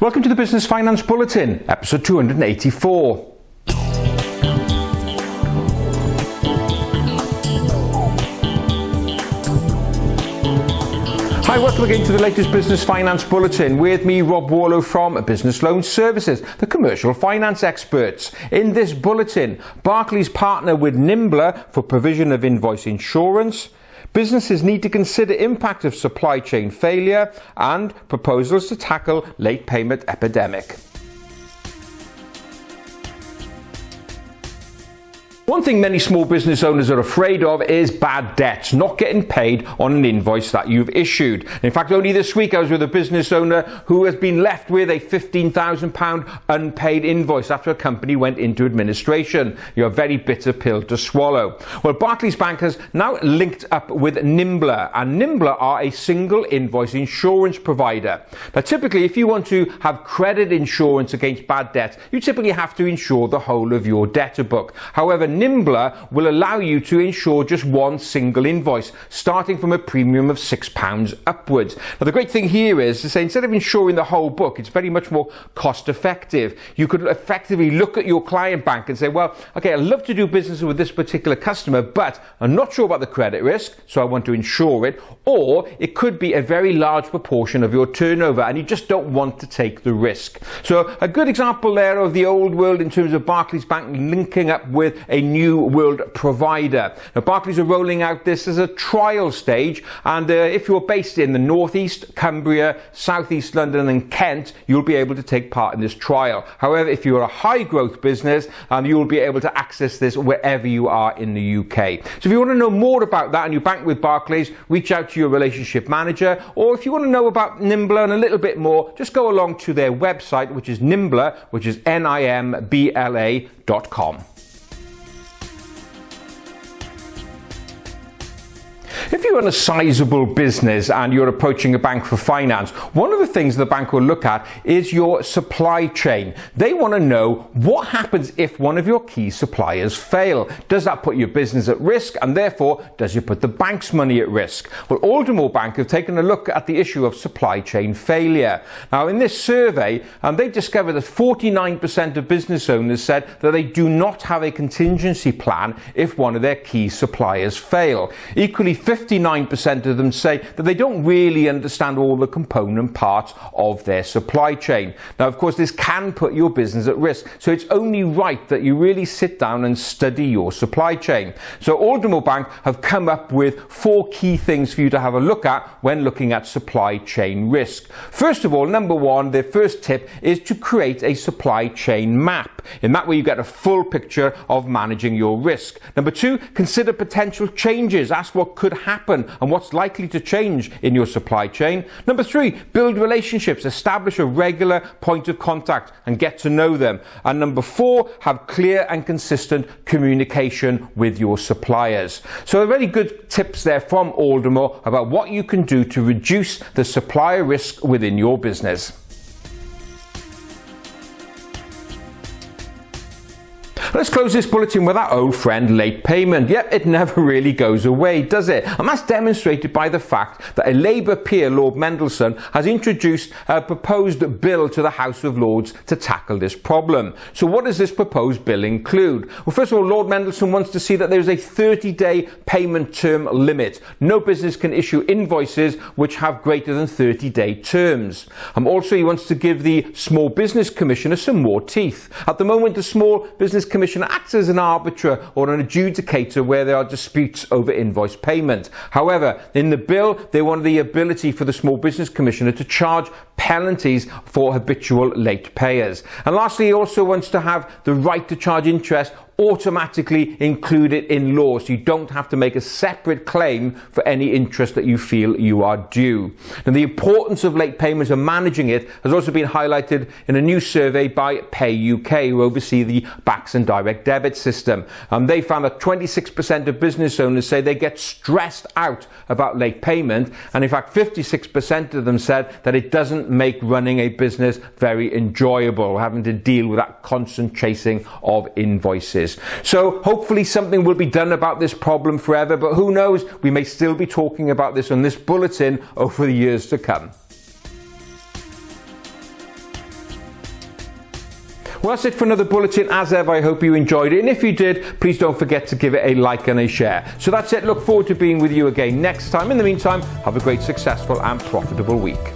Welcome to the Business Finance Bulletin, episode 284. Hi, welcome again to the latest Business Finance Bulletin. With me, Rob Warlow from Business Loan Services, the commercial finance experts. In this bulletin, Barclays partner with Nimbla for provision of invoice insurance. Businesses need to consider impact of supply chain failure, and proposals to tackle late payment epidemic. One thing many small business owners are afraid of is bad debts, not getting paid on an invoice that you've issued. In fact, only this week I was with a business owner who has been left with a £15,000 unpaid invoice after a company went into administration. You're a very bitter pill to swallow. Well, Barclays Bank has now linked up with Nimbla, and Nimbla are a single invoice insurance provider. Now, typically, if you want to have credit insurance against bad debts, you typically have to insure the whole of your debtor book. However, Nimbla will allow you to insure just one single invoice, starting from a premium of £6 upwards. Now, the great thing here is to say, instead of insuring the whole book, it's very much more cost effective. You could effectively look at your client bank and say, well, okay, I'd love to do business with this particular customer, but I'm not sure about the credit risk, so I want to insure it. Or it could be a very large proportion of your turnover and you just don't want to take the risk. So a good example there of the old world in terms of Barclays Bank linking up with a new world provider. Now, Barclays are rolling out this as a trial stage, and if you're based in the northeast, Cumbria, southeast London and Kent, you'll be able to take part in this trial. However, if you're a high growth business, you'll be able to access this wherever you are in the UK. So if you want to know more about that and you bank with Barclays, reach out to your relationship manager, or if you want to know about Nimbla and a little bit more, just go along to their website, which is Nimbla, which is nimbla.com. If you're in a sizable business and you're approaching a bank for finance, one of the things the bank will look at is your supply chain. They want to know what happens if one of your key suppliers fail. Does that put your business at risk, and therefore does it put the bank's money at risk? Well, Aldermore Bank have taken a look at the issue of supply chain failure. Now, in this survey, they discovered that 49% of business owners said that they do not have a contingency plan if one of their key suppliers fail. Equally, 59% of them say that they don't really understand all the component parts of their supply chain. Now, of course, this can put your business at risk, so it's only right that you really sit down and study your supply chain. So Aldermore Bank have come up with 4 key things for you to have a look at when looking at supply chain risk. First of all, number 1, their first tip is to create a supply chain map. In that way, you get a full picture of managing your risk. Number 2, consider potential changes. Ask what could happen and what's likely to change in your supply chain. Number 3, build relationships, establish a regular point of contact and get to know them. And number 4, have clear and consistent communication with your suppliers. So very good tips there from Aldermore about what you can do to reduce the supplier risk within your business. Let's close this bulletin with our old friend late payment. Yep, it never really goes away, does it? And that's demonstrated by the fact that a Labour peer, Lord Mendelsohn, has introduced a proposed bill to the House of Lords to tackle this problem. So what does this proposed bill include? Well, first of all, Lord Mendelsohn wants to see that there's a 30-day payment term limit. No business can issue invoices which have greater than 30-day terms. Also, he wants to give the Small Business Commissioner some more teeth. At the moment, the Small Business Commissioner acts as an arbiter or an adjudicator where there are disputes over invoice payment. However, in the bill, they want the ability for the Small Business Commissioner to charge penalties for habitual late payers. And lastly, he also wants to have the right to charge interest automatically included in law, so you don't have to make a separate claim for any interest that you feel you are due. And the importance of late payments and managing it has also been highlighted in a new survey by Pay UK, who oversee the BACS and direct debit system. They found that 26% of business owners say they get stressed out about late payment, and in fact 56% of them said that it doesn't make running a business very enjoyable, having to deal with that constant chasing of invoices. So hopefully something will be done about this problem forever, but who knows, we may still be talking about this on this bulletin over the years to come. Well, that's it for another bulletin. As ever, I hope you enjoyed it. And if you did, please don't forget to give it a like and a share. So that's it. Look forward to being with you again next time. In the meantime, have a great, successful and profitable week.